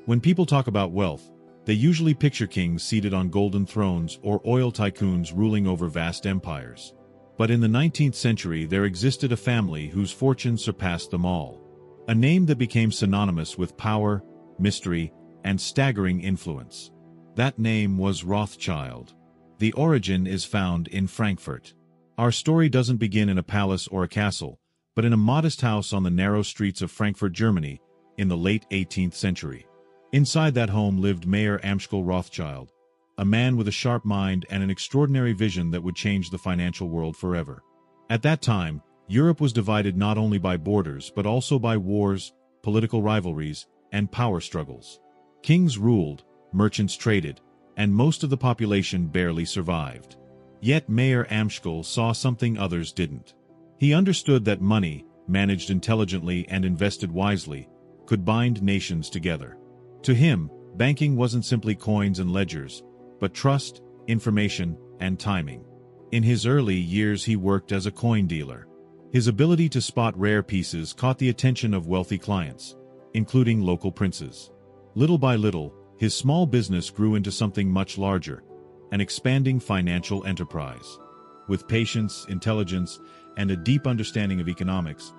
When people talk about wealth, they usually picture kings seated on golden thrones or oil tycoons ruling over vast empires. But in the 19th century there existed a family whose fortune surpassed them all. A name that became synonymous with power, mystery, and staggering influence. That name was Rothschild. The origin is found in Frankfurt. Our story doesn't begin in a palace or a castle, but in a modest house on the narrow streets of Frankfurt, Germany, in the late 18th century. Inside that home lived Mayor Amschel Rothschild, a man with a sharp mind and an extraordinary vision that would change the financial world forever. At that time, Europe was divided not only by borders but also by wars, political rivalries, and power struggles. Kings ruled, merchants traded, and most of the population barely survived. Yet Mayor Amschel saw something others didn't. He understood that money, managed intelligently and invested wisely, could bind nations together. To him, banking wasn't simply coins and ledgers, but trust, information, and timing. In his early years he worked as a coin dealer. His ability to spot rare pieces caught the attention of wealthy clients, including local princes. Little by little, his small business grew into something much larger, an expanding financial enterprise. With patience, intelligence, and a deep understanding of economics,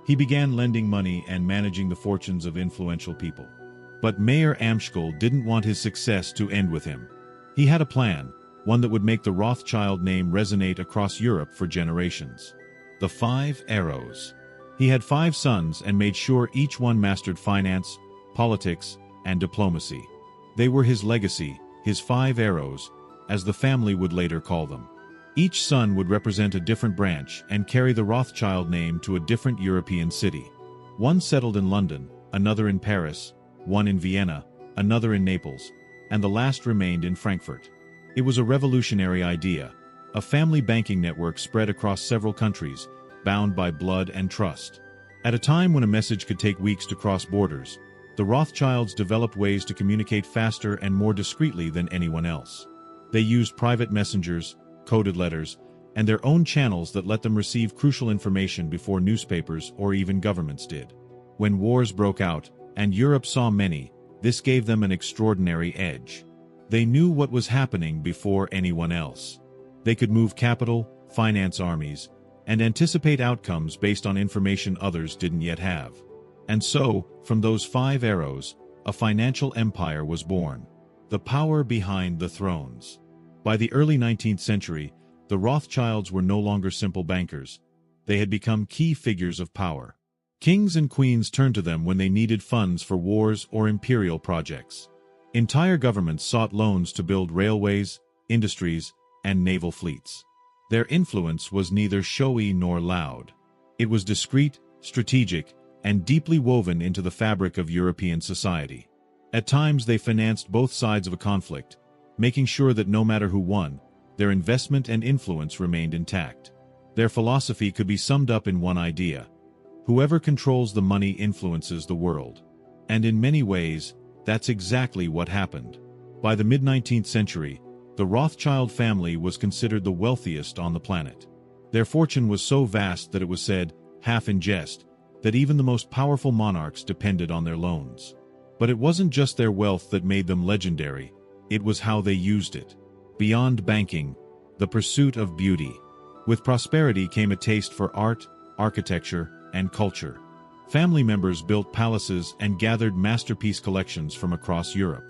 he began lending money and managing the fortunes of influential people. But Mayor Amschel didn't want his success to end with him. He had a plan, one that would make the Rothschild name resonate across Europe for generations. The 5 Arrows. He had 5 sons and made sure each one mastered finance, politics, and diplomacy. They were his legacy, his 5 arrows, as the family would later call them. Each son would represent a different branch and carry the Rothschild name to a different European city. One settled in London, another in Paris, one in Vienna, another in Naples, and the last remained in Frankfurt. It was a revolutionary idea, a family banking network spread across several countries, bound by blood and trust. At a time when a message could take weeks to cross borders, the Rothschilds developed ways to communicate faster and more discreetly than anyone else. They used private messengers, coded letters, and their own channels that let them receive crucial information before newspapers or even governments did. When wars broke out, and Europe saw many, this gave them an extraordinary edge. They knew what was happening before anyone else. They could move capital, finance armies, and anticipate outcomes based on information others didn't yet have. And so, from those 5 arrows, a financial empire was born. The power behind the thrones. By the early 19th century, the Rothschilds were no longer simple bankers. They had become key figures of power. Kings and queens turned to them when they needed funds for wars or imperial projects. Entire governments sought loans to build railways, industries, and naval fleets. Their influence was neither showy nor loud. It was discreet, strategic, and deeply woven into the fabric of European society. At times they financed both sides of a conflict, making sure that no matter who won, their investment and influence remained intact. Their philosophy could be summed up in one idea: whoever controls the money influences the world. And in many ways, that's exactly what happened. By the mid-19th century, the Rothschild family was considered the wealthiest on the planet. Their fortune was so vast that it was said, half in jest, that even the most powerful monarchs depended on their loans. But it wasn't just their wealth that made them legendary, it was how they used it. Beyond banking, the pursuit of beauty. With prosperity came a taste for art, architecture, and culture. Family members built palaces and gathered masterpiece collections from across Europe.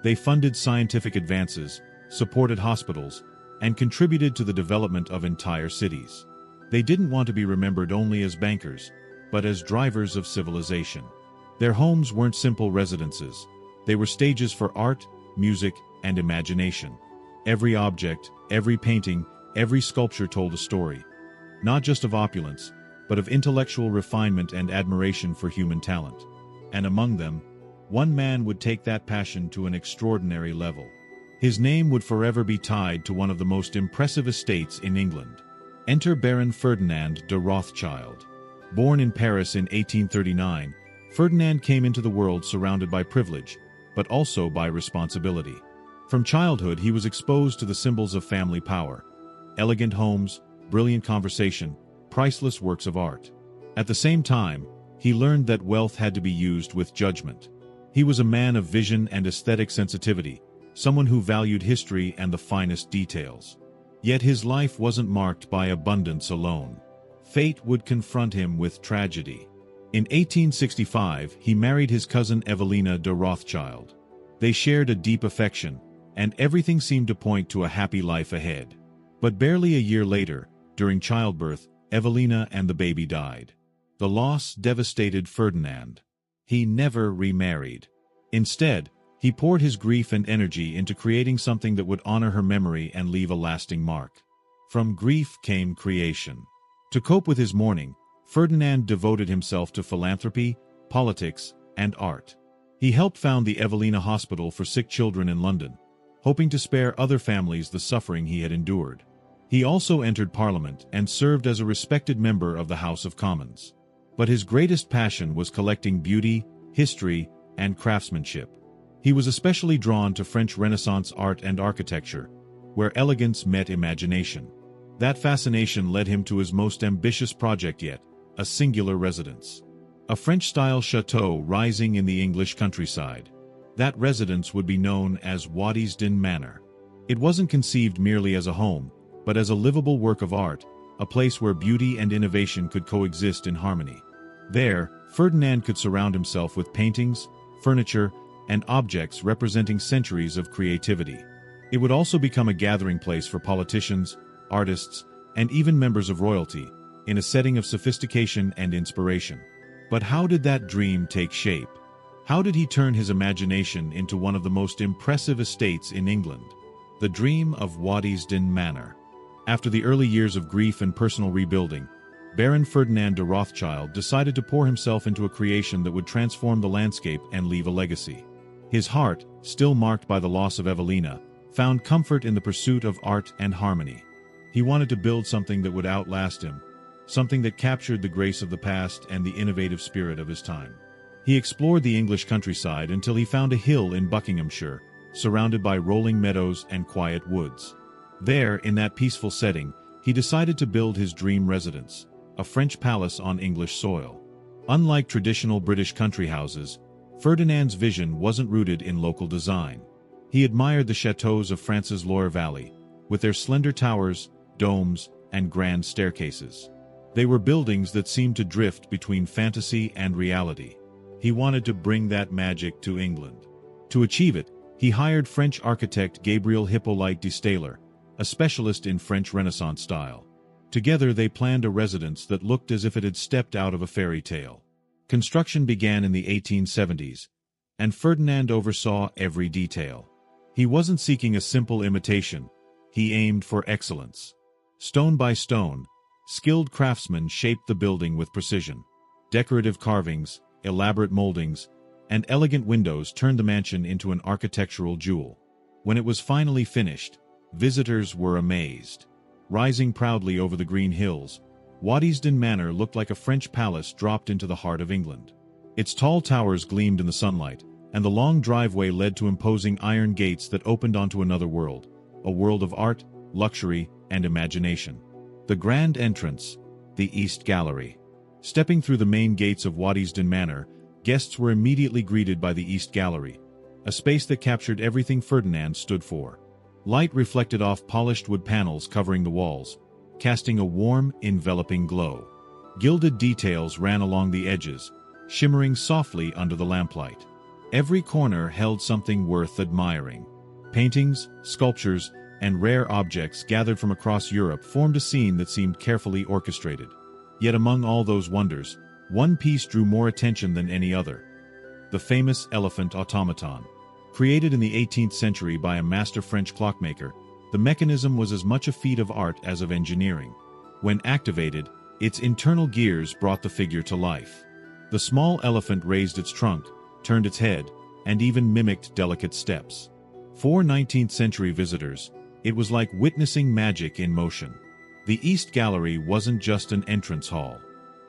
They funded scientific advances, supported hospitals, and contributed to the development of entire cities. They didn't want to be remembered only as bankers, but as drivers of civilization. Their homes weren't simple residences. They were stages for art, music, and imagination. Every object, every painting, every sculpture told a story, not just of opulence, but of intellectual refinement and admiration for human talent. And among them, one man would take that passion to an extraordinary level. His name would forever be tied to one of the most impressive estates in England. Enter Baron Ferdinand de Rothschild. Born in Paris in 1839, Ferdinand came into the world surrounded by privilege, but also by responsibility. From childhood, he was exposed to the symbols of family power: elegant homes, brilliant conversation, priceless works of art. At the same time, he learned that wealth had to be used with judgment. He was a man of vision and aesthetic sensitivity, someone who valued history and the finest details. Yet his life wasn't marked by abundance alone. Fate would confront him with tragedy. In 1865, he married his cousin Evelina de Rothschild. They shared a deep affection, and everything seemed to point to a happy life ahead. But barely a year later, during childbirth, Evelina and the baby died. The loss devastated Ferdinand. He never remarried. Instead, he poured his grief and energy into creating something that would honor her memory and leave a lasting mark. From grief came creation. To cope with his mourning, Ferdinand devoted himself to philanthropy, politics, and art. He helped found the Evelina Hospital for sick children in London, hoping to spare other families the suffering he had endured. He also entered Parliament and served as a respected member of the House of Commons. But his greatest passion was collecting beauty, history, and craftsmanship. He was especially drawn to French Renaissance art and architecture, where elegance met imagination. That fascination led him to his most ambitious project yet, a singular residence. A French-style chateau rising in the English countryside. That residence would be known as Waddesdon Manor. It wasn't conceived merely as a home, but as a livable work of art, a place where beauty and innovation could coexist in harmony. There, Ferdinand could surround himself with paintings, furniture, and objects representing centuries of creativity. It would also become a gathering place for politicians, artists, and even members of royalty, in a setting of sophistication and inspiration. But how did that dream take shape? How did he turn his imagination into one of the most impressive estates in England? The dream of Waddesdon Manor. After the early years of grief and personal rebuilding, Baron Ferdinand de Rothschild decided to pour himself into a creation that would transform the landscape and leave a legacy. His heart, still marked by the loss of Evelina, found comfort in the pursuit of art and harmony. He wanted to build something that would outlast him, something that captured the grace of the past and the innovative spirit of his time. He explored the English countryside until he found a hill in Buckinghamshire, surrounded by rolling meadows and quiet woods. There, in that peaceful setting, he decided to build his dream residence, a French palace on English soil. Unlike traditional British country houses, Ferdinand's vision wasn't rooted in local design. He admired the chateaux of France's Loire Valley, with their slender towers, domes, and grand staircases. They were buildings that seemed to drift between fantasy and reality. He wanted to bring that magic to England. To achieve it, he hired French architect Gabriel Hippolyte de Staël, a specialist in French Renaissance style. Together they planned a residence that looked as if it had stepped out of a fairy tale. Construction began in the 1870s, and Ferdinand oversaw every detail. He wasn't seeking a simple imitation, he aimed for excellence. Stone by stone, skilled craftsmen shaped the building with precision. Decorative carvings, elaborate moldings, and elegant windows turned the mansion into an architectural jewel. When it was finally finished, visitors were amazed. Rising proudly over the green hills, Waddesdon Manor looked like a French palace dropped into the heart of England. Its tall towers gleamed in the sunlight, and the long driveway led to imposing iron gates that opened onto another world, a world of art, luxury, and imagination. The grand entrance, the East Gallery. Stepping through the main gates of Waddesdon Manor, guests were immediately greeted by the East Gallery, a space that captured everything Ferdinand stood for. Light reflected off polished wood panels covering the walls, casting a warm, enveloping glow. Gilded details ran along the edges, shimmering softly under the lamplight. Every corner held something worth admiring. Paintings, sculptures, and rare objects gathered from across Europe formed a scene that seemed carefully orchestrated. Yet among all those wonders, one piece drew more attention than any other. The famous elephant automaton. Created in the 18th century by a master French clockmaker, the mechanism was as much a feat of art as of engineering. When activated, its internal gears brought the figure to life. The small elephant raised its trunk, turned its head, and even mimicked delicate steps. For 19th-century visitors, it was like witnessing magic in motion. The East Gallery wasn't just an entrance hall.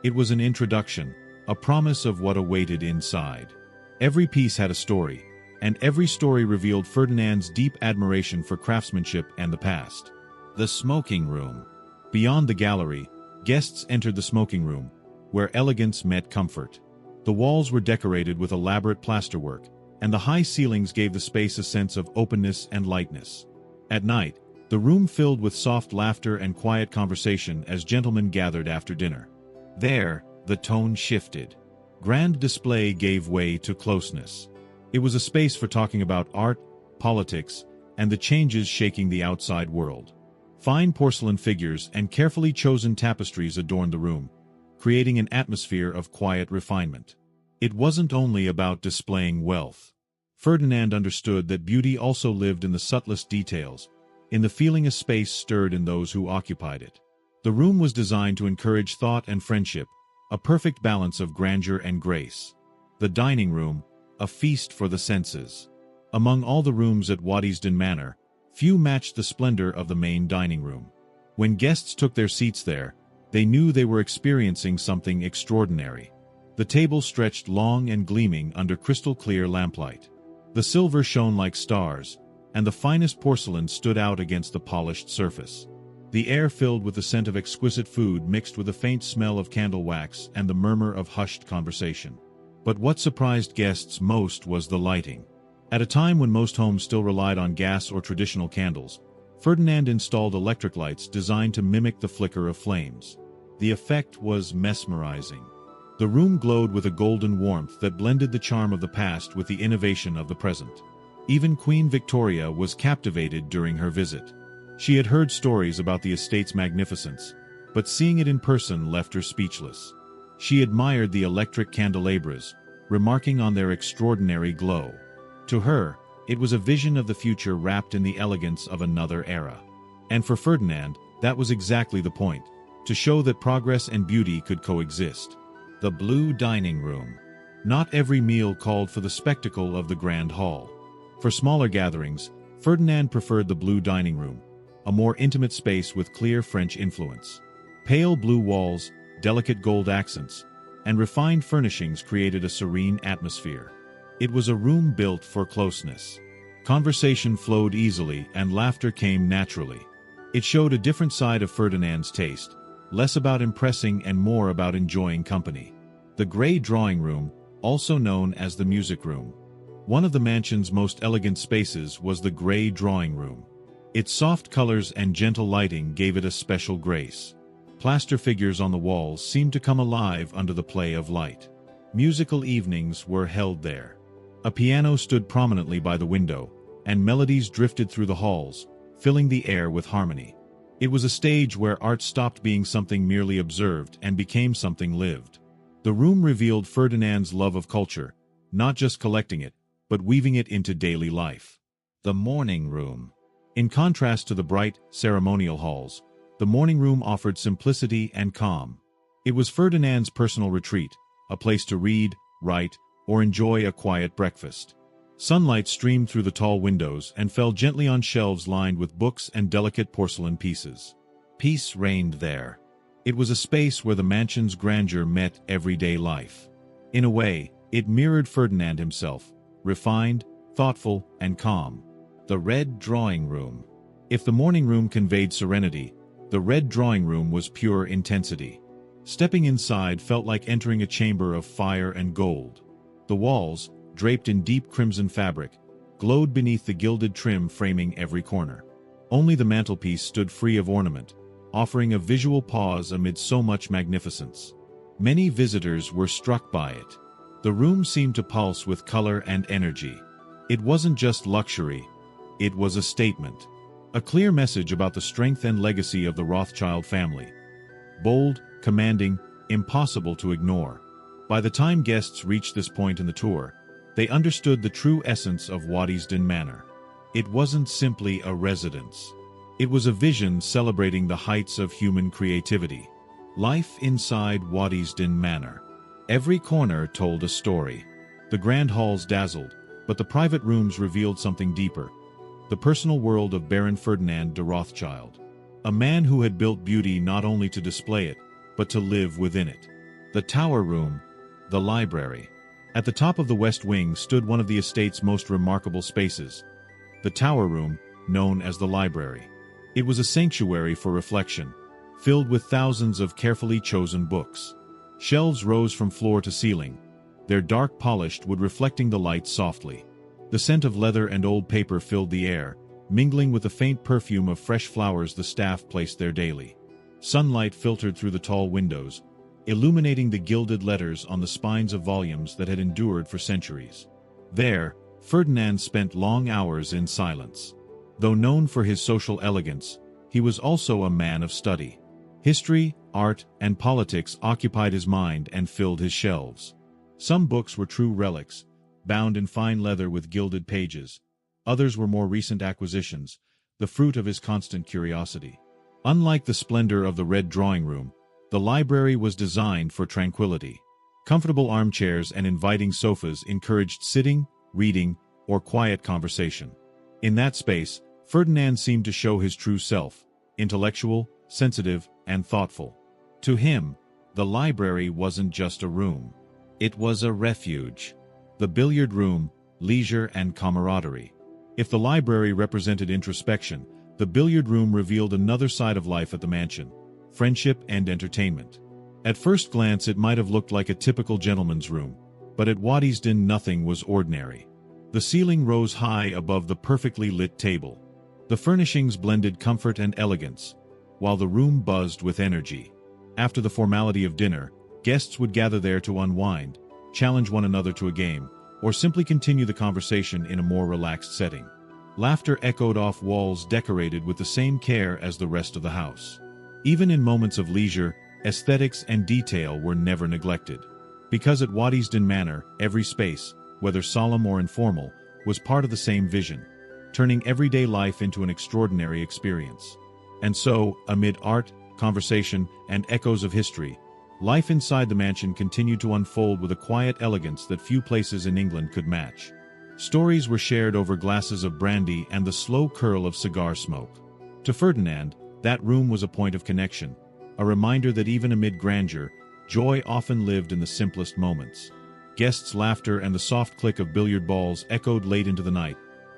It was an introduction, a promise of what awaited inside. Every piece had a story, and every story revealed Ferdinand's deep admiration for craftsmanship and the past. The smoking room. Beyond the gallery, guests entered the smoking room, where elegance met comfort. The walls were decorated with elaborate plasterwork, and the high ceilings gave the space a sense of openness and lightness. At night, the room filled with soft laughter and quiet conversation as gentlemen gathered after dinner. There, the tone shifted. Grand display gave way to closeness. It was a space for talking about art, politics, and the changes shaking the outside world. Fine porcelain figures and carefully chosen tapestries adorned the room, creating an atmosphere of quiet refinement. It wasn't only about displaying wealth. Ferdinand understood that beauty also lived in the subtlest details, in the feeling a space stirred in those who occupied it. The room was designed to encourage thought and friendship, a perfect balance of grandeur and grace. The dining room, a feast for the senses. Among all the rooms at Waddesdon Manor, few matched the splendor of the main dining room. When guests took their seats there, they knew they were experiencing something extraordinary. The table stretched long and gleaming under crystal-clear lamplight. The silver shone like stars, and the finest porcelain stood out against the polished surface. The air filled with the scent of exquisite food mixed with a faint smell of candle wax and the murmur of hushed conversation. But what surprised guests most was the lighting. At a time when most homes still relied on gas or traditional candles, Ferdinand installed electric lights designed to mimic the flicker of flames. The effect was mesmerizing. The room glowed with a golden warmth that blended the charm of the past with the innovation of the present. Even Queen Victoria was captivated during her visit. She had heard stories about the estate's magnificence, but seeing it in person left her speechless. She admired the electric candelabras, remarking on their extraordinary glow. To her, it was a vision of the future wrapped in the elegance of another era. And for Ferdinand, that was exactly the point, to show that progress and beauty could coexist. The blue dining room. Not every meal called for the spectacle of the grand hall. For smaller gatherings, Ferdinand preferred the blue dining room, a more intimate space with clear French influence. Pale blue walls, delicate gold accents, and refined furnishings created a serene atmosphere. It was a room built for closeness. Conversation flowed easily and laughter came naturally. It showed a different side of Ferdinand's taste, less about impressing and more about enjoying company. The grey drawing room, also known as the music room. One of the mansion's most elegant spaces was the grey drawing room. Its soft colors and gentle lighting gave it a special grace. Plaster figures on the walls seemed to come alive under the play of light. Musical evenings were held there. A piano stood prominently by the window, and melodies drifted through the halls, filling the air with harmony. It was a stage where art stopped being something merely observed and became something lived. The room revealed Ferdinand's love of culture, not just collecting it, but weaving it into daily life. The morning room. In contrast to the bright, ceremonial halls, the morning room offered simplicity and calm. It was Ferdinand's personal retreat, a place to read, write, or enjoy a quiet breakfast. Sunlight streamed through the tall windows and fell gently on shelves lined with books and delicate porcelain pieces. Peace reigned there. It was a space where the mansion's grandeur met everyday life. In a way, it mirrored Ferdinand himself, refined, thoughtful, and calm. The red drawing room. If the morning room conveyed serenity, the red drawing room was pure intensity. Stepping inside felt like entering a chamber of fire and gold. The walls, draped in deep crimson fabric, glowed beneath the gilded trim framing every corner. Only the mantelpiece stood free of ornament, offering a visual pause amid so much magnificence. Many visitors were struck by it. The room seemed to pulse with color and energy. It wasn't just luxury, it was a statement. A clear message about the strength and legacy of the Rothschild family. Bold, commanding, impossible to ignore. By the time guests reached this point in the tour, they understood the true essence of Waddesdon Manor. It wasn't simply a residence. It was a vision celebrating the heights of human creativity. Life inside Waddesdon Manor. Every corner told a story. The grand halls dazzled, but the private rooms revealed something deeper. The personal world of Baron Ferdinand de Rothschild. A man who had built beauty not only to display it, but to live within it. The tower room, the library. At the top of the west wing stood one of the estate's most remarkable spaces. The tower room, known as the library. It was a sanctuary for reflection, filled with thousands of carefully chosen books. Shelves rose from floor to ceiling, their dark polished wood reflecting the light softly. The scent of leather and old paper filled the air, mingling with the faint perfume of fresh flowers the staff placed there daily. Sunlight filtered through the tall windows, illuminating the gilded letters on the spines of volumes that had endured for centuries. There, Ferdinand spent long hours in silence. Though known for his social elegance, he was also a man of study. History, art, and politics occupied his mind and filled his shelves. Some books were true relics, bound in fine leather with gilded pages. Others were more recent acquisitions, the fruit of his constant curiosity. Unlike the splendor of the red drawing room, the library was designed for tranquility. Comfortable armchairs and inviting sofas encouraged sitting, reading, or quiet conversation. In that space, Ferdinand seemed to show his true self, intellectual, sensitive, and thoughtful. To him, the library wasn't just a room. It was a refuge. The billiard room, leisure and camaraderie. If the library represented introspection, the billiard room revealed another side of life at the mansion: friendship and entertainment. At first glance it might have looked like a typical gentleman's room, but at Waddesdon nothing was ordinary. The ceiling rose high above the perfectly lit table. The furnishings blended comfort and elegance, while the room buzzed with energy. After the formality of dinner, guests would gather there to unwind, challenge one another to a game, or simply continue the conversation in a more relaxed setting. Laughter echoed off walls decorated with the same care as the rest of the house. Even in moments of leisure, aesthetics and detail were never neglected. Because at Waddesdon Manor, every space, whether solemn or informal, was part of the same vision, turning everyday life into an extraordinary experience. And so, amid art, conversation, and echoes of history, life inside the mansion continued to unfold with a quiet elegance that few places in England could match. Stories were shared over glasses of brandy and the slow curl of cigar smoke. To Ferdinand, that room was a point of connection, a reminder that even amid grandeur, joy often lived in the simplest moments. Guests' laughter and the soft click of billiard balls echoed late into the night,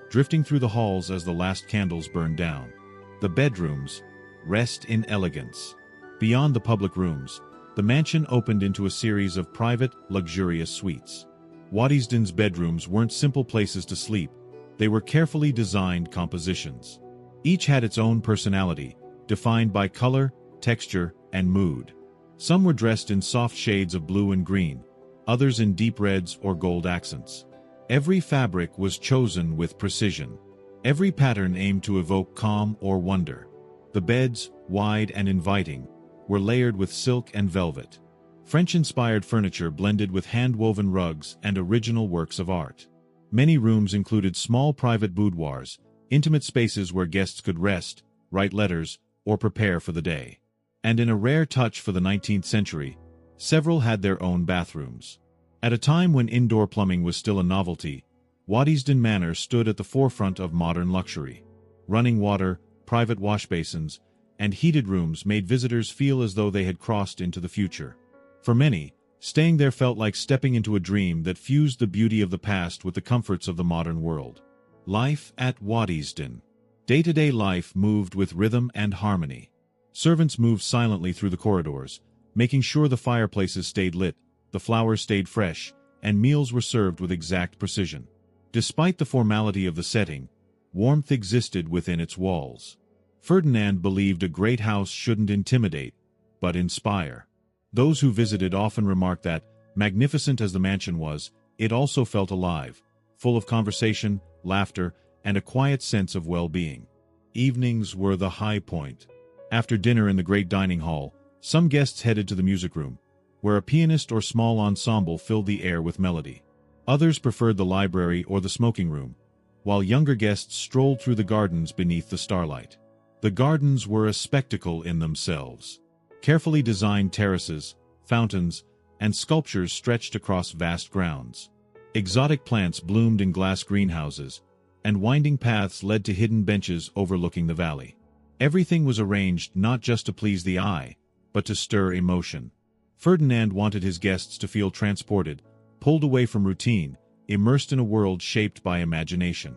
drifting through the halls as the last candles burned down. The bedrooms, rest in elegance. Beyond the public rooms, the mansion opened into a series of private, luxurious suites. Waddesdon's bedrooms weren't simple places to sleep, they were carefully designed compositions. Each had its own personality, defined by color, texture, and mood. Some were dressed in soft shades of blue and green, others in deep reds or gold accents. Every fabric was chosen with precision. Every pattern aimed to evoke calm or wonder. The beds, wide and inviting, were layered with silk and velvet. French-inspired furniture blended with hand-woven rugs and original works of art. Many rooms included small private boudoirs, intimate spaces where guests could rest, write letters, or prepare for the day. And in a rare touch for the 19th century, several had their own bathrooms. At a time when indoor plumbing was still a novelty, Waddesdon Manor stood at the forefront of modern luxury. Running water, private wash basins, and heated rooms made visitors feel as though they had crossed into the future. For many, staying there felt like stepping into a dream that fused the beauty of the past with the comforts of the modern world. Life at Waddesdon. Day-to-day life moved with rhythm and harmony. Servants moved silently through the corridors, making sure the fireplaces stayed lit, the flowers stayed fresh, and meals were served with exact precision. Despite the formality of the setting, warmth existed within its walls. Ferdinand believed a great house shouldn't intimidate, but inspire. Those who visited often remarked that, magnificent as the mansion was, it also felt alive, full of conversation, laughter, and a quiet sense of well-being. Evenings were the high point. After dinner in the great dining hall, some guests headed to the music room, where a pianist or small ensemble filled the air with melody. Others preferred the library or the smoking room, while younger guests strolled through the gardens beneath the starlight. The gardens were a spectacle in themselves. Carefully designed terraces, fountains, and sculptures stretched across vast grounds. Exotic plants bloomed in glass greenhouses, and winding paths led to hidden benches overlooking the valley. Everything was arranged not just to please the eye, but to stir emotion. Ferdinand wanted his guests to feel transported, pulled away from routine, immersed in a world shaped by imagination.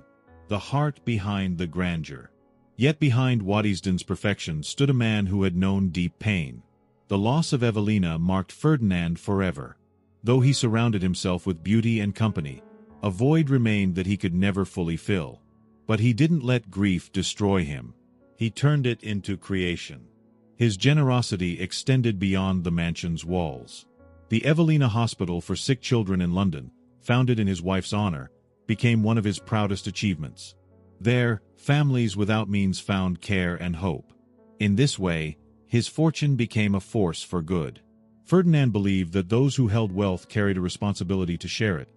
The heart behind the grandeur. Yet behind Waddesdon's perfection stood a man who had known deep pain. The loss of Evelina marked Ferdinand forever. Though he surrounded himself with beauty and company, A void remained that he could never fully fill. But he didn't let grief destroy him. He turned it into creation. His generosity extended beyond the mansion's walls. The Evelina Hospital for Sick Children in London, founded in his wife's honor, became one of his proudest achievements. There, families without means found care and hope. In this way, his fortune became a force for good. Ferdinand believed that those who held wealth carried a responsibility to share it,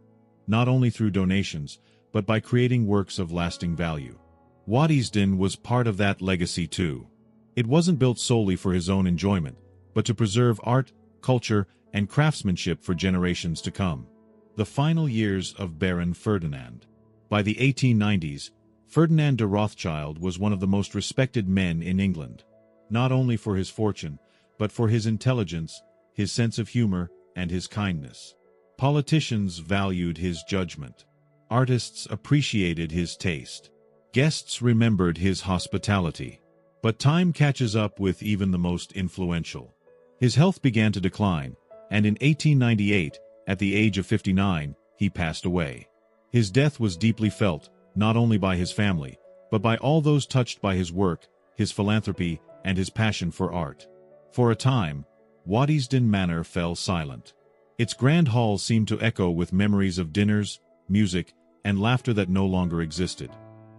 not only through donations, but by creating works of lasting value. Waddesdon was part of that legacy too. It wasn't built solely for his own enjoyment, but to preserve art, culture, and craftsmanship for generations to come. The final years of Baron Ferdinand. By the 1890s, Ferdinand de Rothschild was one of the most respected men in England, not only for his fortune, but for his intelligence, his sense of humor, and his kindness. Politicians valued his judgment. Artists appreciated his taste. Guests remembered his hospitality. But time catches up with even the most influential. His health began to decline, and in 1898, at the age of 59, he passed away. His death was deeply felt, not only by his family, but by all those touched by his work, his philanthropy, and his passion for art. For a time, Waddesdon Manor fell silent. Its grand halls seemed to echo with memories of dinners, music, and laughter that no longer existed.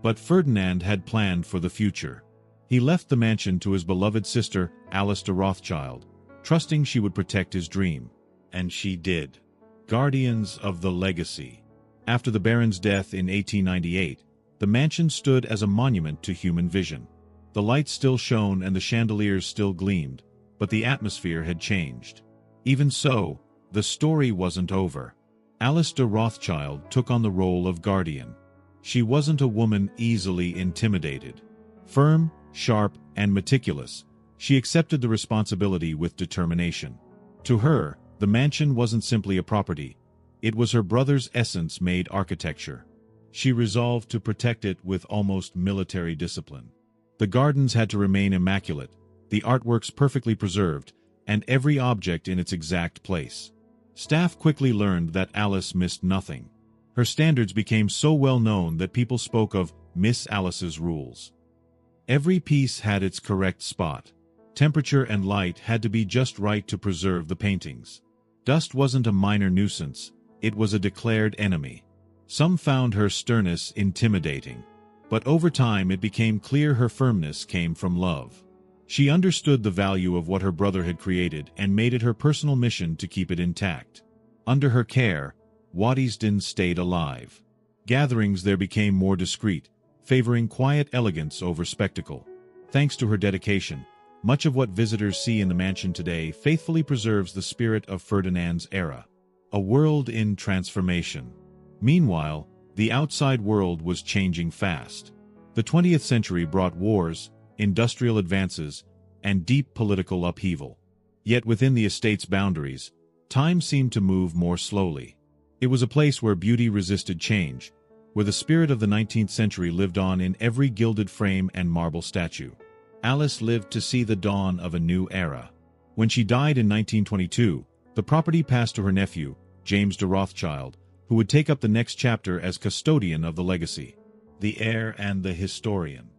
But Ferdinand had planned for the future. He left the mansion to his beloved sister, Alice de Rothschild, trusting she would protect his dream. And she did. Guardians of the legacy. After the Baron's death in 1898, the mansion stood as a monument to human vision. The lights still shone and the chandeliers still gleamed, but the atmosphere had changed. Even so, the story wasn't over. Alice de Rothschild took on the role of guardian. She wasn't a woman easily intimidated. Firm, sharp, and meticulous, she accepted the responsibility with determination. To her, the mansion wasn't simply a property. It was her brother's essence made architecture. She resolved to protect it with almost military discipline. The gardens had to remain immaculate, the artworks perfectly preserved, and every object in its exact place. Staff quickly learned that Alice missed nothing. Her standards became so well known that people spoke of Miss Alice's rules. Every piece had its correct spot. Temperature and light had to be just right to preserve the paintings. Dust wasn't a minor nuisance, it was a declared enemy. Some found her sternness intimidating. But over time it became clear her firmness came from love. She understood the value of what her brother had created and made it her personal mission to keep it intact. Under her care, Waddesdon stayed alive. Gatherings there became more discreet, favoring quiet elegance over spectacle. Thanks to her dedication, much of what visitors see in the mansion today faithfully preserves the spirit of Ferdinand's era. A world in transformation. Meanwhile, the outside world was changing fast. The 20th century brought wars, industrial advances, and deep political upheaval. Yet within the estate's boundaries, time seemed to move more slowly. It was a place where beauty resisted change, where the spirit of the 19th century lived on in every gilded frame and marble statue. Alice lived to see the dawn of a new era. When she died in 1922, the property passed to her nephew, James de Rothschild, who would take up the next chapter as custodian of the legacy. The heir and the historian.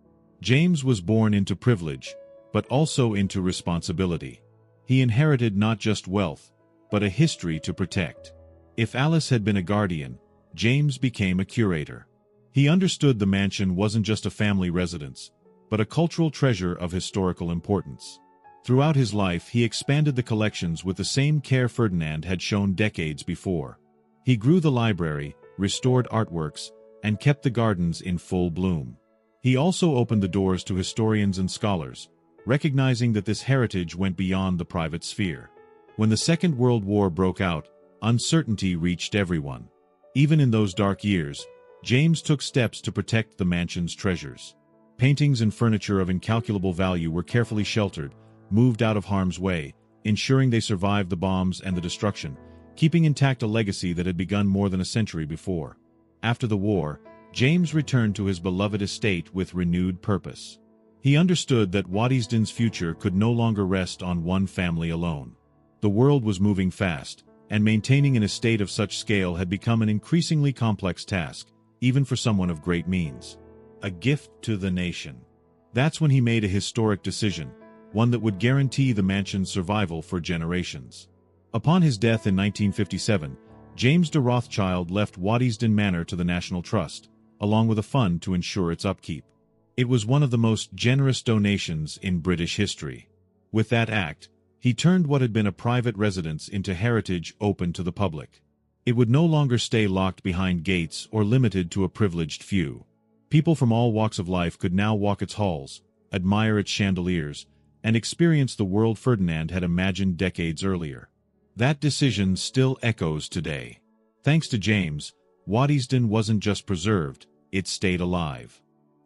James was born into privilege, but also into responsibility. He inherited not just wealth, but a history to protect. If Alice had been a guardian, James became a curator. He understood the mansion wasn't just a family residence, but a cultural treasure of historical importance. Throughout his life, he expanded the collections with the same care Ferdinand had shown decades before. He grew the library, restored artworks, and kept the gardens in full bloom. He also opened the doors to historians and scholars, recognizing that this heritage went beyond the private sphere. When the Second World War broke out, uncertainty reached everyone. Even in those dark years, James took steps to protect the mansion's treasures. Paintings and furniture of incalculable value were carefully sheltered, moved out of harm's way, ensuring they survived the bombs and the destruction, keeping intact a legacy that had begun more than a century before. After the war, James returned to his beloved estate with renewed purpose. He understood that Waddesdon's future could no longer rest on one family alone. The world was moving fast, and maintaining an estate of such scale had become an increasingly complex task, even for someone of great means. A gift to the nation. That's when he made a historic decision, one that would guarantee the mansion's survival for generations. Upon his death in 1957, James de Rothschild left Waddesdon Manor to the National Trust, along with a fund to ensure its upkeep. It was one of the most generous donations in British history. With that act, he turned what had been a private residence into heritage open to the public. It would no longer stay locked behind gates or limited to a privileged few. People from all walks of life could now walk its halls, admire its chandeliers, and experience the world Ferdinand had imagined decades earlier. That decision still echoes today. Thanks to James, Waddesdon wasn't just preserved, it stayed alive.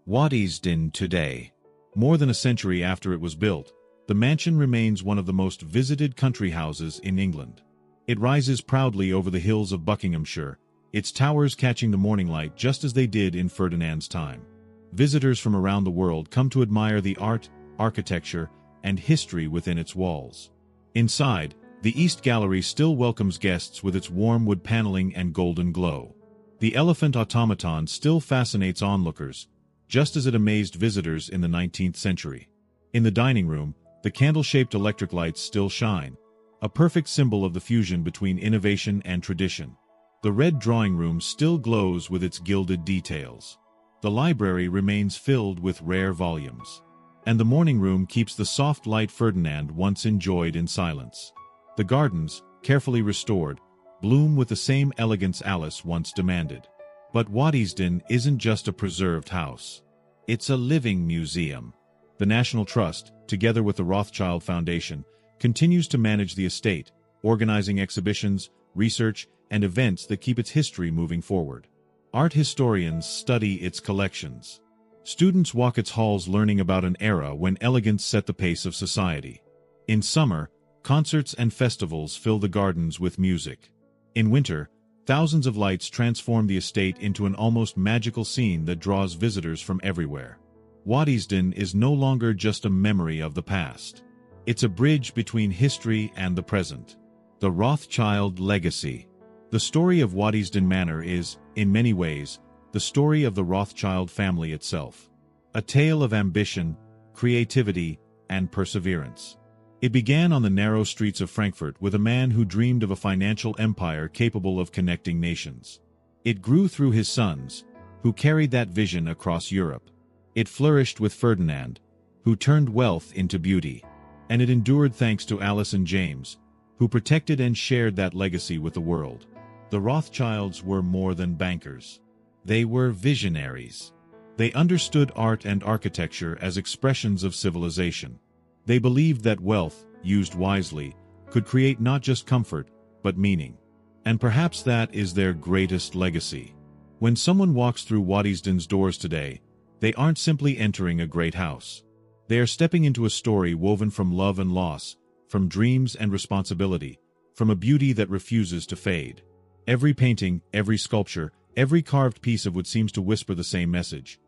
Waddesdon today. More than a century after it was built, the mansion remains one of the most visited country houses in England. It rises proudly over the hills of Buckinghamshire, its towers catching the morning light just as they did in Ferdinand's time. Visitors from around the world come to admire the art, architecture, and history within its walls. Inside, the East Gallery still welcomes guests with its warm wood paneling and golden glow. The elephant automaton still fascinates onlookers, just as it amazed visitors in the 19th century. In the dining room, the candle-shaped electric lights still shine, a perfect symbol of the fusion between innovation and tradition. The red drawing room still glows with its gilded details. The library remains filled with rare volumes. And the morning room keeps the soft light Ferdinand once enjoyed in silence. The gardens, carefully restored, bloom with the same elegance Alice once demanded. But Waddesdon isn't just a preserved house. It's a living museum. The National Trust, together with the Rothschild Foundation, continues to manage the estate, organizing exhibitions, research, and events that keep its history moving forward. Art historians study its collections. Students walk its halls learning about an era when elegance set the pace of society. In summer, concerts and festivals fill the gardens with music. In winter, thousands of lights transform the estate into an almost magical scene that draws visitors from everywhere. Waddesdon is no longer just a memory of the past. It's a bridge between history and the present. The Rothschild legacy. The story of Waddesdon Manor is, in many ways, the story of the Rothschild family itself. A tale of ambition, creativity, and perseverance. It began on the narrow streets of Frankfurt with a man who dreamed of a financial empire capable of connecting nations. It grew through his sons, who carried that vision across Europe. It flourished with Ferdinand, who turned wealth into beauty. And it endured thanks to Alice and James, who protected and shared that legacy with the world. The Rothschilds were more than bankers. They were visionaries. They understood art and architecture as expressions of civilization. They believed that wealth, used wisely, could create not just comfort, but meaning. And perhaps that is their greatest legacy. When someone walks through Waddesdon's doors today, they aren't simply entering a great house. They are stepping into a story woven from love and loss, from dreams and responsibility, from a beauty that refuses to fade. Every painting, every sculpture, every carved piece of wood seems to whisper the same message.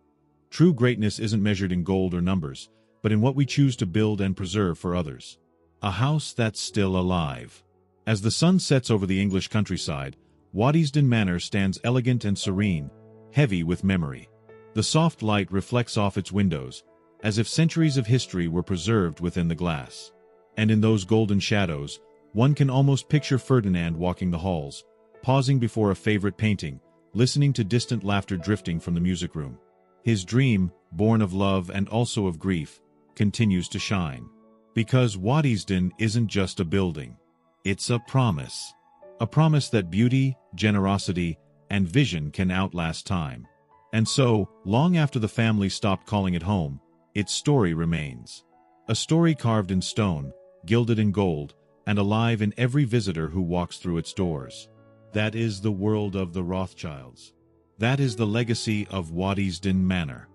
True greatness isn't measured in gold or numbers, but in what we choose to build and preserve for others. A house that's still alive. As the sun sets over the English countryside, Waddesdon Manor stands elegant and serene, heavy with memory. The soft light reflects off its windows, as if centuries of history were preserved within the glass. And in those golden shadows, one can almost picture Ferdinand walking the halls, pausing before a favorite painting, listening to distant laughter drifting from the music room. His dream, born of love and also of grief, continues to shine. Because Waddesdon isn't just a building. It's a promise. A promise that beauty, generosity, and vision can outlast time. And so, long after the family stopped calling it home, its story remains. A story carved in stone, gilded in gold, and alive in every visitor who walks through its doors. That is the world of the Rothschilds. That is the legacy of Waddesdon Manor.